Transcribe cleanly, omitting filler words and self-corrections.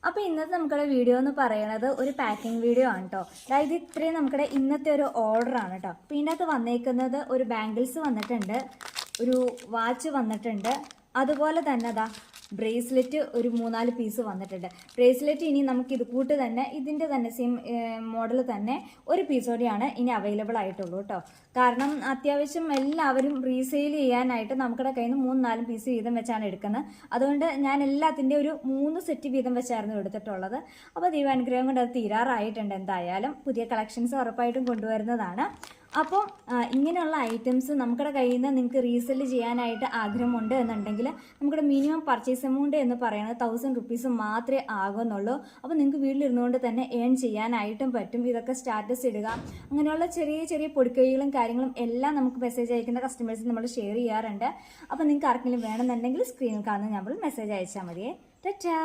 അപ്പോൾ ഇന്നത്തെ നമുക്കുള്ള വീഡിയോ എന്ന് പറയുന്നത് ഒരു പാക്കിംഗ് വീഡിയോ ആണ് കേട്ടോ. അതായത് ഇത്രയും നമ്മുടെ ഇന്നത്തെ ഒരു ഓർഡർ ആണ് കേട്ടോ. അപ്പോൾ ഇതിനകത്ത് വന്നേക്കുന്നത് ഒരു ബാംഗിൾസ് വന്നിട്ടുണ്ട്, ഒരു വാച്ച് വന്നിട്ടുണ്ട്, അതുപോലെ തന്നെ അതാ ബ്രേസ്ലെറ്റ് ഒരു 3-4 പീസ് വന്നിട്ടുണ്ട്. ബ്രേസ്ലെറ്റ് ഇനി നമുക്ക് ഇത് കൂട്ട് തന്നെ ഇതിൻ്റെ തന്നെ സെയിം മോഡൽ തന്നെ ഒരു പീസോടെയാണ് ഇനി അവൈലബിൾ ആയിട്ടുള്ളൂ കേട്ടോ. കാരണം അത്യാവശ്യം എല്ലാവരും റീസെയിൽ ചെയ്യാനായിട്ട് നമുക്കിടെ കയ്യിൽ നിന്ന് 3-4 പീസ് വീതം വെച്ചാണ് എടുക്കുന്നത്. അതുകൊണ്ട് ഞാൻ എല്ലാത്തിൻ്റെ ഒരു 3 സെറ്റ് വീതം വെച്ചായിരുന്നു എടുത്തിട്ടുള്ളത്. അപ്പോൾ ദൈവാനുഗ്രഹം കൊണ്ട് അത് തീരാറായിട്ടുണ്ട്. എന്തായാലും പുതിയ കളക്ഷൻസ് ഉറപ്പായിട്ടും കൊണ്ടുവരുന്നതാണ്. അപ്പോൾ ഇങ്ങനെയുള്ള ഐറ്റംസ് നമുക്കിടെ കയ്യിൽ നിന്ന് നിങ്ങൾക്ക് റീസെല് ചെയ്യാനായിട്ട് ആഗ്രഹമുണ്ട് എന്നുണ്ടെങ്കിൽ നമുക്കിടെ മിനിമം പർച്ചേസ് എമൗണ്ട് എന്ന് പറയുന്നത് 1000 റുപ്പീസ് മാത്രമേ ആകുന്നുള്ളൂ. അപ്പോൾ നിങ്ങൾക്ക് വീട്ടിലിരുന്നുകൊണ്ട് തന്നെ ഏൺ ചെയ്യാനായിട്ടും പറ്റും. ഇതൊക്കെ സ്റ്റാറ്റസ് ഇടുക, അങ്ങനെയുള്ള ചെറിയ ചെറിയ പൊടിക്കൈകളും കാര്യങ്ങളും എല്ലാം നമുക്ക് മെസ്സേജ് അയക്കുന്ന കസ്റ്റമേഴ്സ് നമ്മൾ ഷെയർ ചെയ്യാറുണ്ട്. അപ്പോൾ നിങ്ങൾക്ക് ആർക്കെങ്കിലും വേണമെന്നുണ്ടെങ്കിൽ സ്ക്രീനിൽ കാണുന്ന നമ്പറിൽ മെസ്സേജ് അയച്ചാൽ മതിയേ. ടാറ്റാ.